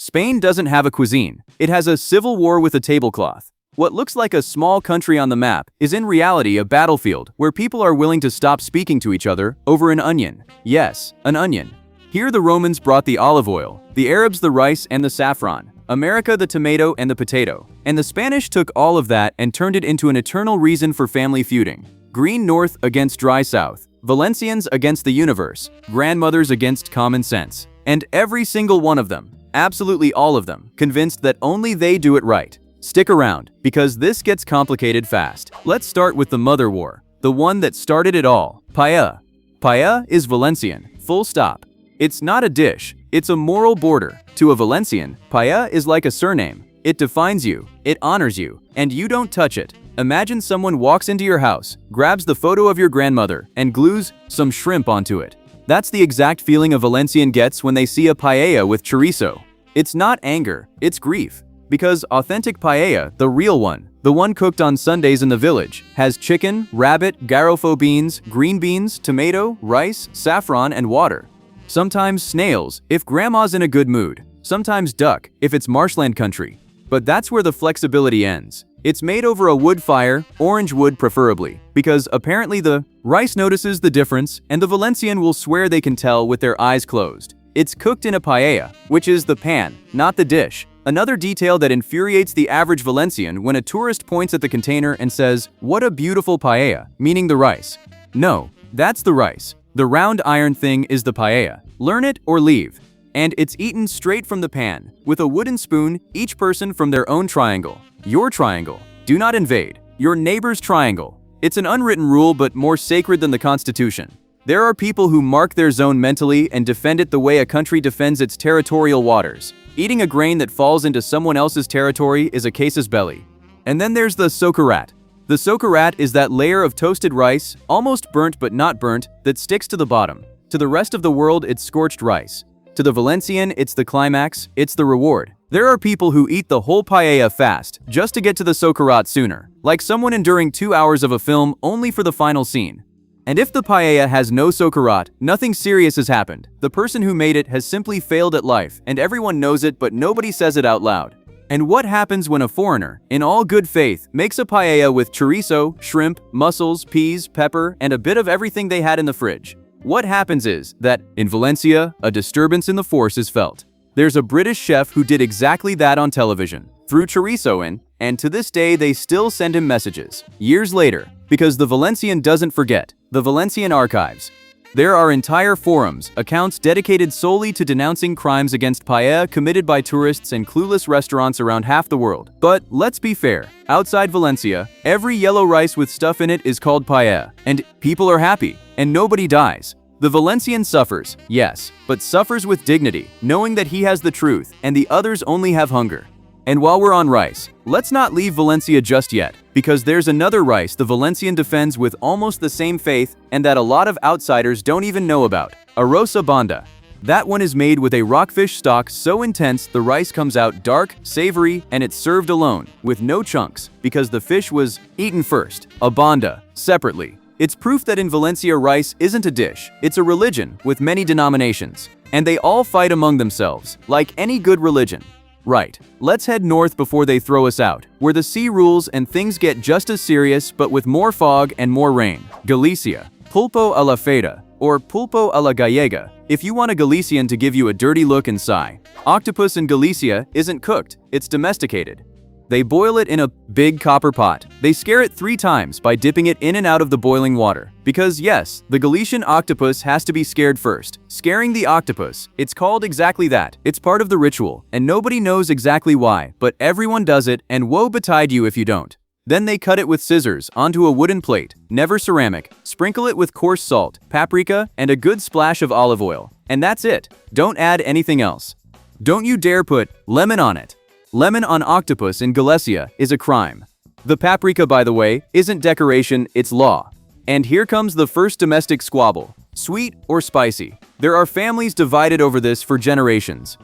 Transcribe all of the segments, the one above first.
Spain doesn't have a cuisine. It has a civil war with a tablecloth. What looks like a small country on the map is in reality a battlefield where people are willing to stop speaking to each other over an onion. Yes, an onion. Here the Romans brought the olive oil, the Arabs the rice and the saffron, America the tomato and the potato, and the Spanish took all of that and turned it into an eternal reason for family feuding. Green North against dry South, Valencians against the universe, grandmothers against common sense. And every single one of them, absolutely all of them, convinced that only they do it right. Stick around, because this gets complicated fast. Let's start with the mother war, the one that started it all. Paella. Paella is Valencian, full stop. It's not a dish, it's a moral border. To a Valencian, paella is like a surname. It defines you, it honors you, and you don't touch it. Imagine someone walks into your house, grabs the photo of your grandmother, and glues some shrimp onto it. That's the exact feeling a Valencian gets when they see a paella with chorizo. It's not anger, it's grief. Because authentic paella, the real one, the one cooked on Sundays in the village, has chicken, rabbit, garofo beans, green beans, tomato, rice, saffron, and water. Sometimes snails, if grandma's in a good mood. Sometimes duck, if it's marshland country. But that's where the flexibility ends. It's made over a wood fire, orange wood preferably, because apparently the rice notices the difference, and the Valencian will swear they can tell with their eyes closed. It's cooked in a paella, which is the pan, not the dish. Another detail that infuriates the average Valencian when a tourist points at the container and says, "What a beautiful paella," meaning the rice. No, that's the rice. The round iron thing is the paella. Learn it or leave. And it's eaten straight from the pan, with a wooden spoon, each person from their own triangle. Your triangle. Do not invade. Your neighbor's triangle. It's an unwritten rule but more sacred than the Constitution. There are people who mark their zone mentally and defend it the way a country defends its territorial waters. Eating a grain that falls into someone else's territory is a casus belli. And then there's the socarat. The socarat is that layer of toasted rice, almost burnt but not burnt, that sticks to the bottom. To the rest of the world, it's scorched rice. To the Valencian, it's the climax, it's the reward. There are people who eat the whole paella fast, just to get to the socarat sooner, like someone enduring 2 hours of a film only for the final scene. And if the paella has no socarat, nothing serious has happened. The person who made it has simply failed at life, and everyone knows it but nobody says it out loud. And what happens when a foreigner, in all good faith, makes a paella with chorizo, shrimp, mussels, peas, pepper, and a bit of everything they had in the fridge? What happens is that, in Valencia, a disturbance in the force is felt. There's a British chef who did exactly that on television, threw chorizo in, and to this day they still send him messages, years later, because the Valencian doesn't forget. The Valencian archives. There are entire forums, accounts dedicated solely to denouncing crimes against paella committed by tourists and clueless restaurants around half the world. But let's be fair, outside Valencia, every yellow rice with stuff in it is called paella, and people are happy, and nobody dies. The Valencian suffers, yes, but suffers with dignity, knowing that he has the truth and the others only have hunger. And while we're on rice, let's not leave Valencia just yet, because there's another rice the Valencian defends with almost the same faith and that a lot of outsiders don't even know about, arroz a banda. That one is made with a rockfish stock so intense the rice comes out dark, savory, and it's served alone, with no chunks, because the fish was eaten first, a banda, separately. It's proof that in Valencia rice isn't a dish, it's a religion with many denominations. And they all fight among themselves, like any good religion. Right, let's head north before they throw us out, where the sea rules and things get just as serious but with more fog and more rain. Galicia. Pulpo a la Feira, or Pulpo a la Gallega, if you want a Galician to give you a dirty look and sigh. Octopus in Galicia isn't cooked, it's domesticated. They boil it in a big copper pot. They scare it 3 times by dipping it in and out of the boiling water. Because yes, the Galician octopus has to be scared first. Scaring the octopus. It's called exactly that. It's part of the ritual, and nobody knows exactly why, but everyone does it, and woe betide you if you don't. Then they cut it with scissors onto a wooden plate, never ceramic, sprinkle it with coarse salt, paprika, and a good splash of olive oil. And that's it. Don't add anything else. Don't you dare put lemon on it. Lemon on octopus in Galicia is a crime. The paprika, by the way, isn't decoration, it's law. And here comes the first domestic squabble. Sweet or spicy? There are families divided over this for generations.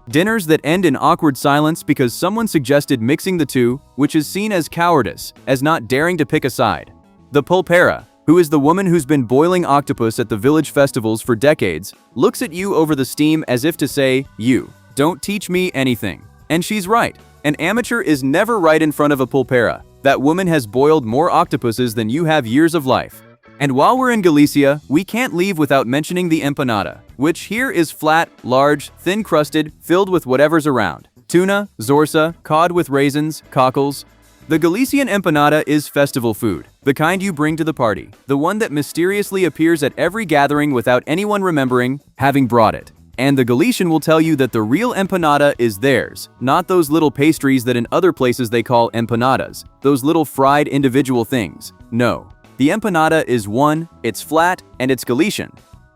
Dinners that end in awkward silence because someone suggested mixing the two, which is seen as cowardice, as not daring to pick a side. The pulpera, who is the woman who's been boiling octopus at the village festivals for decades, looks at you over the steam as if to say, you Don't teach me anything. And she's right. An amateur is never right in front of a pulpera. That woman has boiled more octopuses than you have years of life. And while we're in Galicia, we can't leave without mentioning the empanada, which here is flat, large, thin-crusted, filled with whatever's around. Tuna, zorza, cod with raisins, cockles. The Galician empanada is festival food, the kind you bring to the party, the one that mysteriously appears at every gathering without anyone remembering having brought it. And the Galician will tell you that the real empanada is theirs, not those little pastries that in other places they call empanadas, those little fried individual things. No, the empanada is one, it's flat, and it's Galician.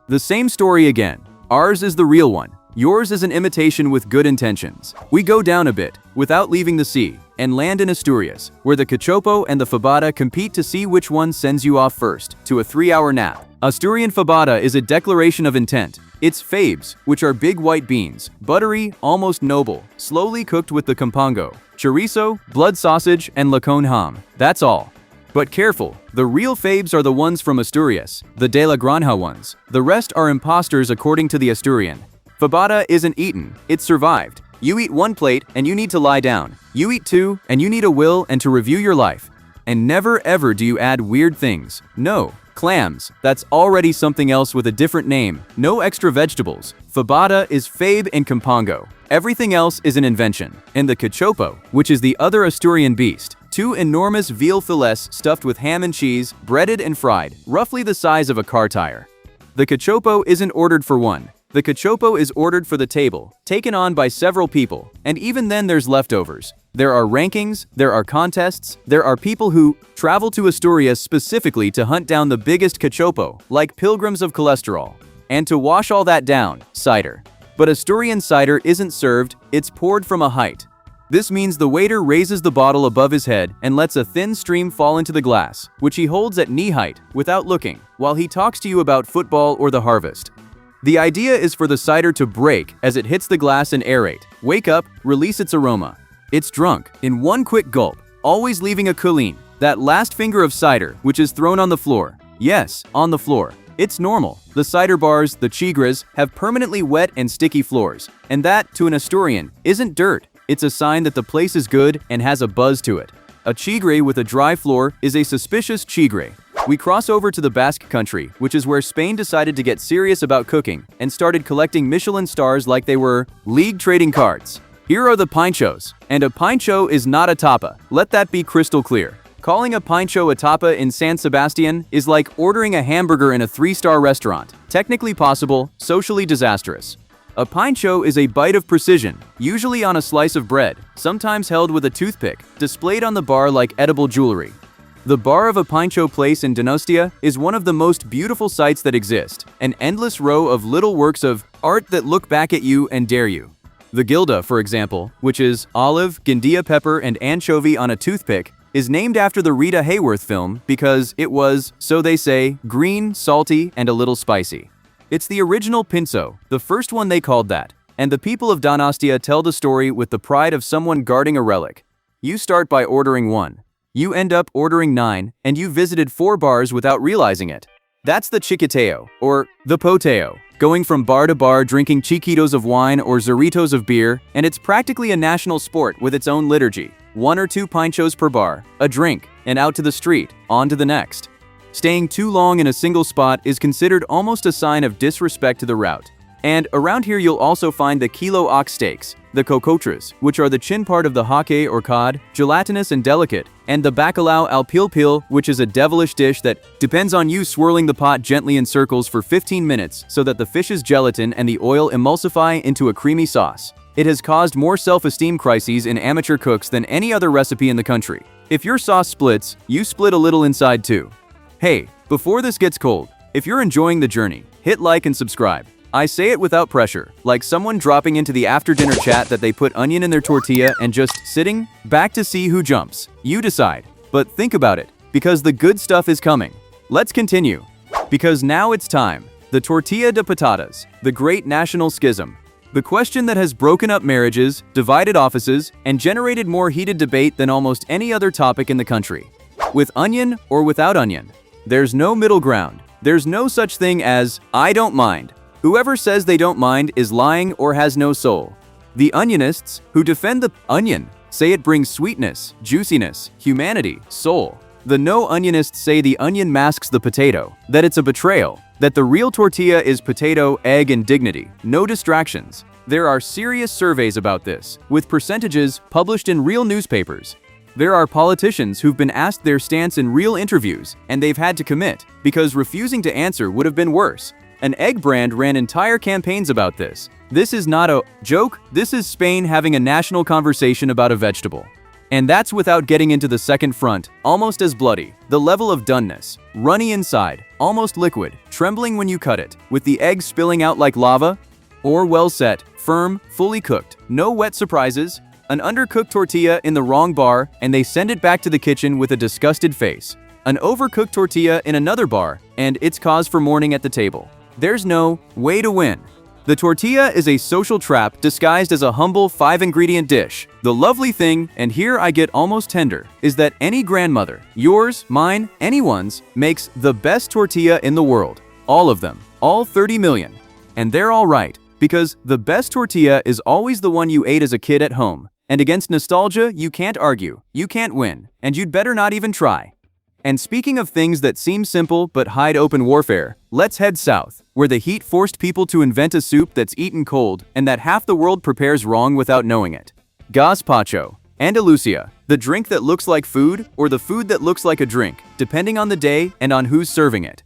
The same story again. Ours is the real one. Yours is an imitation with good intentions. We go down a bit, without leaving the sea, and land in Asturias, where the Cachopo and the Fabada compete to see which one sends you off first, to a 3-hour nap. Asturian Fabada is a declaration of intent. It's fabes, which are big white beans, buttery, almost noble, slowly cooked with the compango, chorizo, blood sausage, and lacón ham. That's all. But careful, the real fabes are the ones from Asturias, the de la Granja ones. The rest are imposters according to the Asturian. Fabada isn't eaten, it's survived. You eat one plate and you need to lie down. You eat two and you need a will and to review your life. And never ever do you add weird things. No, clams, that's already something else with a different name. No extra vegetables. Fabada is fabe and compango. Everything else is an invention. And the cachopo, which is the other Asturian beast, 2 enormous veal fillets stuffed with ham and cheese, breaded and fried, roughly the size of a car tire. The cachopo isn't ordered for one. The cachopo is ordered for the table, taken on by several people, and even then there's leftovers. There are rankings, there are contests, there are people who travel to Asturias specifically to hunt down the biggest cachopo, like pilgrims of cholesterol. And to wash all that down, cider. But Asturian cider isn't served, it's poured from a height. This means the waiter raises the bottle above his head and lets a thin stream fall into the glass, which he holds at knee height, without looking, while he talks to you about football or the harvest. The idea is for the cider to break as it hits the glass and aerate, wake up, release its aroma. It's drunk, in one quick gulp, always leaving a culín, that last finger of cider, which is thrown on the floor. Yes, on the floor. It's normal. The cider bars, the chigras, have permanently wet and sticky floors. And that, to an Asturian, isn't dirt. It's a sign that the place is good and has a buzz to it. A chigre with a dry floor is a suspicious chigre. We cross over to the Basque Country, which is where Spain decided to get serious about cooking and started collecting Michelin stars like they were league trading cards. Here are the pinchos. And a pincho is not a tapa. Let that be crystal clear. Calling a pincho a tapa in San Sebastian is like ordering a hamburger in a 3-star restaurant. Technically possible, socially disastrous. A pincho is a bite of precision, usually on a slice of bread, sometimes held with a toothpick, displayed on the bar like edible jewelry. The bar of a pincho place in Donostia is one of the most beautiful sights that exist, an endless row of little works of art that look back at you and dare you. The gilda, for example, which is olive, guindia pepper, and anchovy on a toothpick, is named after the Rita Hayworth film because it was, so they say, green, salty, and a little spicy. It's the original pinso, the first one they called that, and the people of Donostia tell the story with the pride of someone guarding a relic. You start by ordering 1. You end up ordering 9, and you visited 4 bars without realizing it. That's the chiquiteo, or the poteo, going from bar to bar drinking chiquitos of wine or zorritos of beer, and it's practically a national sport with its own liturgy. 1 or 2 pinchos per bar, a drink, and out to the street, on to the next. Staying too long in a single spot is considered almost a sign of disrespect to the route. And around here you'll also find the kilo ox steaks, the cocotras, which are the chin part of the hake or cod, gelatinous and delicate, and the bacalao al pilpil, which is a devilish dish that depends on you swirling the pot gently in circles for 15 minutes so that the fish's gelatin and the oil emulsify into a creamy sauce. It has caused more self-esteem crises in amateur cooks than any other recipe in the country. If your sauce splits, you split a little inside too. Hey, before this gets cold, if you're enjoying the journey, hit like and subscribe. I say it without pressure, like someone dropping into the after-dinner chat that they put onion in their tortilla and just sitting back to see who jumps. You decide. But think about it, because the good stuff is coming. Let's continue. Because now it's time. The tortilla de patatas, the great national schism. The question that has broken up marriages, divided offices, and generated more heated debate than almost any other topic in the country. With onion or without onion. There's no middle ground. There's no such thing as, I don't mind. Whoever says they don't mind is lying or has no soul. The onionists, who defend the onion, say it brings sweetness, juiciness, humanity, soul. The no-onionists say the onion masks the potato, that it's a betrayal, that the real tortilla is potato, egg, and dignity, no distractions. There are serious surveys about this, with percentages published in real newspapers. There are politicians who've been asked their stance in real interviews, and they've had to commit, because refusing to answer would have been worse. An egg brand ran entire campaigns about this. This is not a joke, this is Spain having a national conversation about a vegetable. And that's without getting into the second front, almost as bloody, the level of doneness, runny inside, almost liquid, trembling when you cut it, with the egg spilling out like lava, or well set, firm, fully cooked, no wet surprises, an undercooked tortilla in the wrong bar, and they send it back to the kitchen with a disgusted face. An overcooked tortilla in another bar, and it's cause for mourning at the table. There's no way to win. The tortilla is a social trap disguised as a humble 5-ingredient dish. The lovely thing, and here I get almost tender, is that any grandmother, yours, mine, anyone's, makes the best tortilla in the world. All of them. All 30 million. And they're all right, because the best tortilla is always the one you ate as a kid at home. And against nostalgia, you can't argue, you can't win, and you'd better not even try. And speaking of things that seem simple but hide open warfare, let's head south, where the heat forced people to invent a soup that's eaten cold and that half the world prepares wrong without knowing it. Gazpacho, Andalusia, the drink that looks like food or the food that looks like a drink, depending on the day and on who's serving it.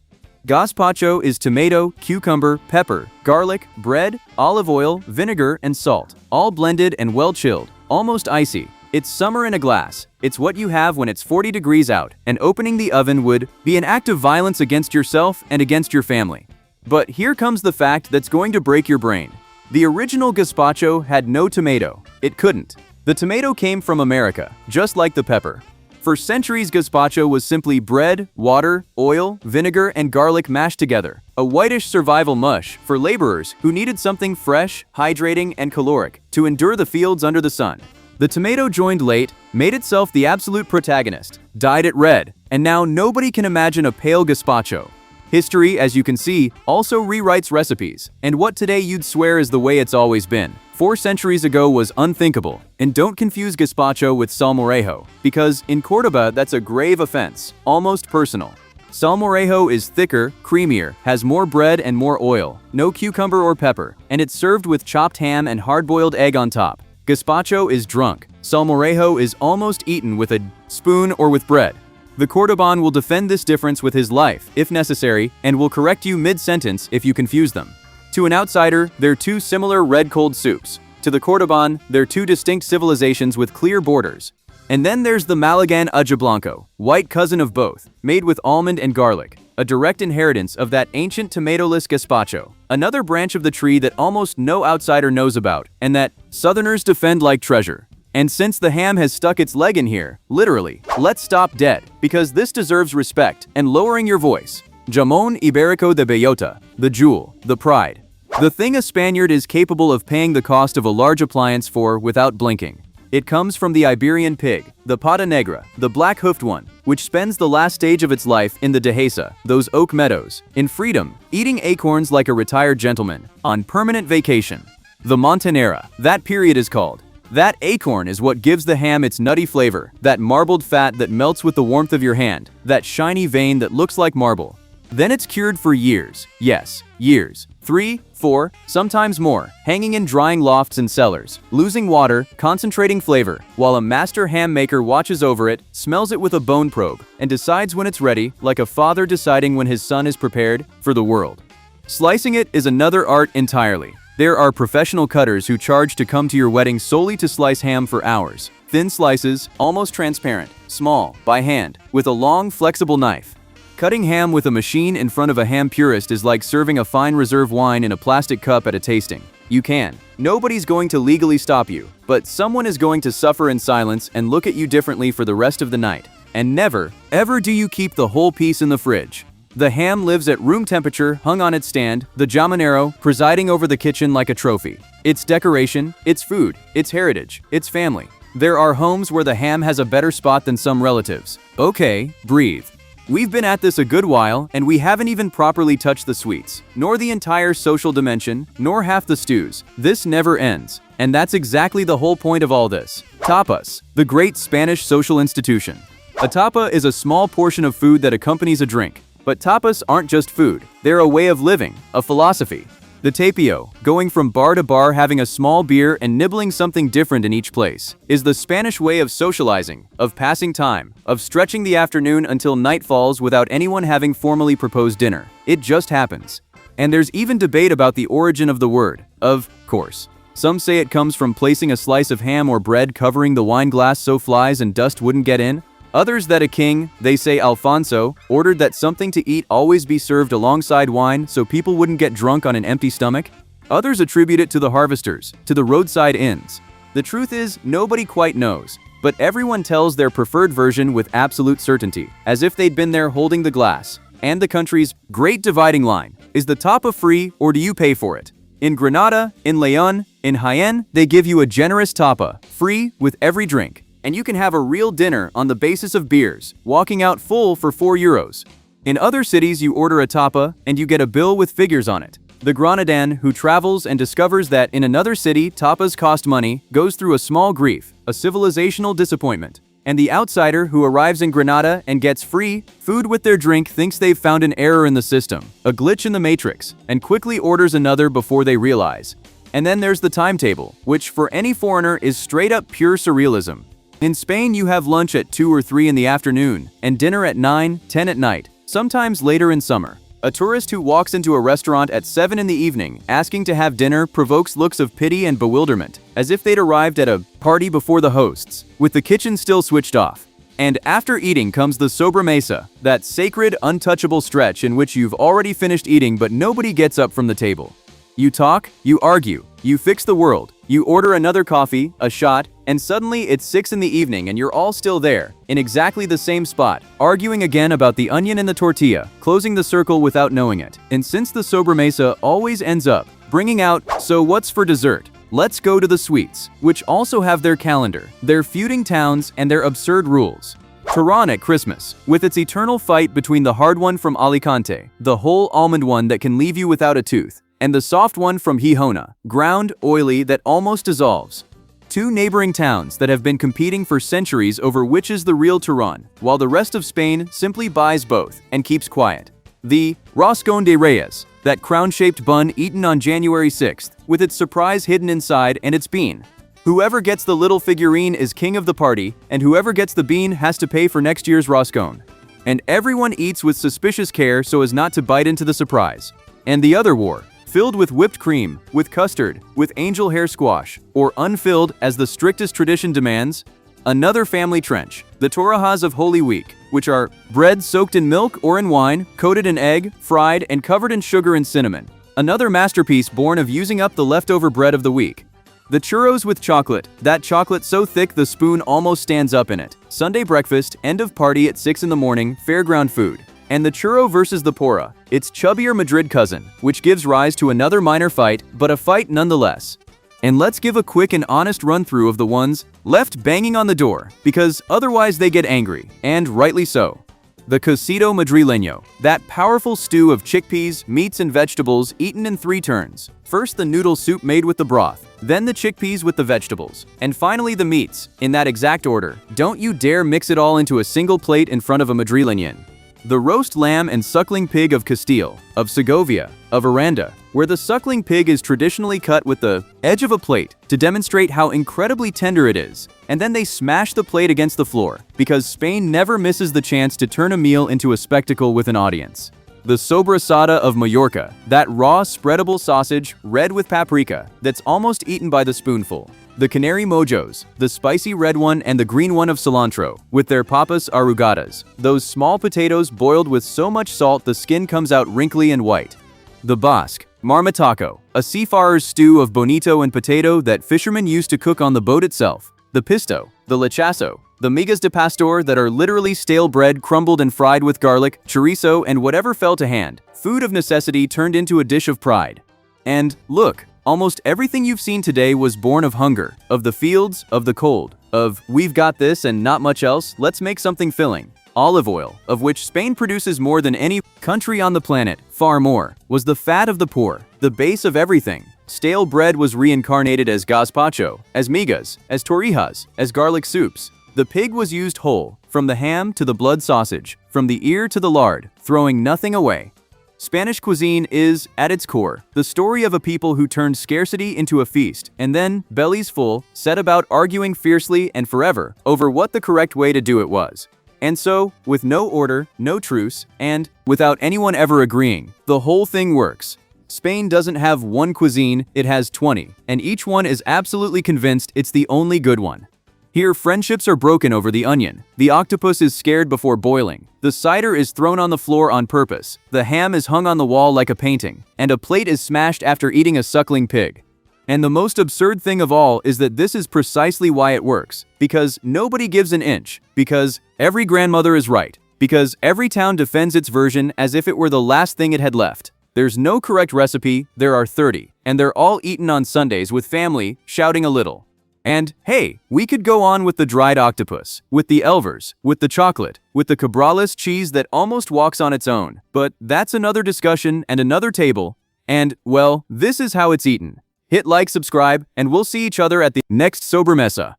Gazpacho is tomato, cucumber, pepper, garlic, bread, olive oil, vinegar, and salt, all blended and well chilled, almost icy. It's summer in a glass. It's what you have when it's 40 degrees out, and opening the oven would be an act of violence against yourself and against your family. But here comes the fact that's going to break your brain. The original gazpacho had no tomato. It couldn't. The tomato came from America, just like the pepper. For centuries, gazpacho was simply bread, water, oil, vinegar, and garlic mashed together. A whitish survival mush for laborers who needed something fresh, hydrating, and caloric to endure the fields under the sun. The tomato joined late, made itself the absolute protagonist, dyed it red, and now nobody can imagine a pale gazpacho. History, as you can see, also rewrites recipes, and what today you'd swear is the way it's always been, 4 centuries ago was unthinkable. And don't confuse gazpacho with salmorejo, because in Córdoba that's a grave offense, almost personal. Salmorejo is thicker, creamier, has more bread and more oil, no cucumber or pepper, and it's served with chopped ham and hard-boiled egg on top. Gazpacho is drunk. Salmorejo is almost eaten with a spoon or with bread. The Cordoban will defend this difference with his life, if necessary, and will correct you mid-sentence if you confuse them. To an outsider, they're 2 similar red cold soups. To the Cordoban, they're 2 distinct civilizations with clear borders. And then there's the Malagan Aja Blanco, white cousin of both, made with almond and garlic, a direct inheritance of that ancient tomato-less gazpacho, another branch of the tree that almost no outsider knows about, and that Southerners defend like treasure. And since the ham has stuck its leg in here, literally, let's stop dead, because this deserves respect and lowering your voice. Jamón Ibérico de Bellota, the jewel, the pride. The thing a Spaniard is capable of paying the cost of a large appliance for without blinking. It comes from the Iberian pig, the pata negra, the black-hoofed one, which spends the last stage of its life in the dehesa, those oak meadows, in freedom, eating acorns like a retired gentleman, on permanent vacation. The Montanera, that period is called. That acorn is what gives the ham its nutty flavor, that marbled fat that melts with the warmth of your hand, that shiny vein that looks like marble. Then it's cured for years, yes, years, 3, 4, sometimes more, hanging in drying lofts and cellars, losing water, concentrating flavor, while a master ham maker watches over it, smells it with a bone probe, and decides when it's ready, like a father deciding when his son is prepared for the world. Slicing it is another art entirely. There are professional cutters who charge to come to your wedding solely to slice ham for hours. Thin slices, almost transparent, small, by hand, with a long, flexible knife. Cutting ham with a machine in front of a ham purist is like serving a fine reserve wine in a plastic cup at a tasting. You can. Nobody's going to legally stop you, but someone is going to suffer in silence and look at you differently for the rest of the night. And never, ever do you keep the whole piece in the fridge. The ham lives at room temperature, hung on its stand, the jamonero presiding over the kitchen like a trophy. It's decoration, it's food, it's heritage, it's family. There are homes where the ham has a better spot than some relatives. Okay, breathe. We've been at this a good while, and we haven't even properly touched the sweets, nor the entire social dimension, nor half the stews. This never ends. And that's exactly the whole point of all this. Tapas, the great Spanish social institution. A tapa is a small portion of food that accompanies a drink. But tapas aren't just food, they're a way of living, a philosophy. The tapio, going from bar to bar having a small beer and nibbling something different in each place, is the Spanish way of socializing, of passing time, of stretching the afternoon until night falls without anyone having formally proposed dinner. It just happens. And there's even debate about the origin of the word, of course. Some say it comes from placing a slice of ham or bread covering the wine glass so flies and dust wouldn't get in. Others that a king, they say Alfonso, ordered that something to eat always be served alongside wine so people wouldn't get drunk on an empty stomach. Others attribute it to the harvesters, to the roadside inns. The truth is, nobody quite knows, but everyone tells their preferred version with absolute certainty, as if they'd been there holding the glass. And the country's great dividing line, is the tapa free or do you pay for it? In Granada, in León, in Jaén, they give you a generous tapa, free with every drink. And you can have a real dinner on the basis of beers, walking out full for €4. In other cities you order a tapa and you get a bill with figures on it. The Granadan who travels and discovers that in another city tapas cost money goes through a small grief, a civilizational disappointment. And the outsider who arrives in Granada and gets free food with their drink thinks they've found an error in the system, a glitch in the matrix, and quickly orders another before they realize. And then there's the timetable, which for any foreigner is straight up pure surrealism. In Spain, you have lunch at 2 or 3 in the afternoon, and dinner at 9, 10 at night, sometimes later in summer. A tourist who walks into a restaurant at 7 in the evening asking to have dinner provokes looks of pity and bewilderment, as if they'd arrived at a party before the hosts, with the kitchen still switched off. And after eating comes the sobremesa, that sacred, untouchable stretch in which you've already finished eating but nobody gets up from the table. You talk, you argue, you fix the world, you order another coffee, a shot, and suddenly it's 6 in the evening and you're all still there, in exactly the same spot, arguing again about the onion and the tortilla, closing the circle without knowing it. And since the sobremesa always ends up bringing out, so what's for dessert? Let's go to the sweets, which also have their calendar, their feuding towns, and their absurd rules. Torrón at Christmas, with its eternal fight between the hard one from Alicante, the whole almond one that can leave you without a tooth, and the soft one from Gijona, ground, oily, that almost dissolves. Two neighboring towns that have been competing for centuries over which is the real Torrón, while the rest of Spain simply buys both and keeps quiet. The Roscón de Reyes, that crown-shaped bun eaten on January 6th, with its surprise hidden inside and its bean. Whoever gets the little figurine is king of the party, and whoever gets the bean has to pay for next year's roscón. And everyone eats with suspicious care so as not to bite into the surprise. And the other war, filled with whipped cream, with custard, with angel hair squash, or unfilled as the strictest tradition demands. Another family trench, the torrijas of Holy Week, which are bread soaked in milk or in wine, coated in egg, fried, and covered in sugar and cinnamon. Another masterpiece born of using up the leftover bread of the week. The churros with chocolate, that chocolate so thick the spoon almost stands up in it. Sunday breakfast, end of party at 6 in the morning, fairground food. And the churro versus the porra, its chubbier Madrid cousin, which gives rise to another minor fight, but a fight nonetheless. And let's give a quick and honest run-through of the ones left banging on the door, because otherwise they get angry, and rightly so. The cocido madrileño, that powerful stew of chickpeas, meats and vegetables eaten in 3 turns. First the noodle soup made with the broth, then the chickpeas with the vegetables, and finally the meats, in that exact order. Don't you dare mix it all into a single plate in front of a madrileñan. The roast lamb and suckling pig of Castile, of Segovia, of Aranda, where the suckling pig is traditionally cut with the edge of a plate to demonstrate how incredibly tender it is, and then they smash the plate against the floor, because Spain never misses the chance to turn a meal into a spectacle with an audience. The sobrasada of Mallorca, that raw spreadable sausage, red with paprika, that's almost eaten by the spoonful. The Canary Mojos, the spicy red one and the green one of cilantro, with their papas arrugadas, those small potatoes boiled with so much salt the skin comes out wrinkly and white. The Basque marmitaco, a seafarer's stew of bonito and potato that fishermen used to cook on the boat itself. The pisto, the lechazo, the migas de pastor that are literally stale bread crumbled and fried with garlic, chorizo, and whatever fell to hand, food of necessity turned into a dish of pride. And look, almost everything you've seen today was born of hunger, of the fields, of the cold, of we've got this and not much else, let's make something filling. Olive oil, of which Spain produces more than any country on the planet, far more, was the fat of the poor, the base of everything. Stale bread was reincarnated as gazpacho, as migas, as torrijas, as garlic soups. The pig was used whole, from the ham to the blood sausage, from the ear to the lard, throwing nothing away. Spanish cuisine is, at its core, the story of a people who turned scarcity into a feast, and then, bellies full, set about arguing fiercely and forever over what the correct way to do it was. And so, with no order, no truce, and without anyone ever agreeing, the whole thing works. Spain doesn't have one cuisine, it has 20, and each one is absolutely convinced it's the only good one. Here, friendships are broken over the onion, the octopus is scared before boiling, the cider is thrown on the floor on purpose, the ham is hung on the wall like a painting, and a plate is smashed after eating a suckling pig. And the most absurd thing of all is that this is precisely why it works, because nobody gives an inch, because every grandmother is right, because every town defends its version as if it were the last thing it had left. There's no correct recipe, there are 30, and they're all eaten on Sundays with family, shouting a little. And, hey, we could go on with the dried octopus, with the elvers, with the chocolate, with the cabrales cheese that almost walks on its own. But that's another discussion and another table. And, well, this is how it's eaten. Hit like, subscribe, and we'll see each other at the next sobremesa.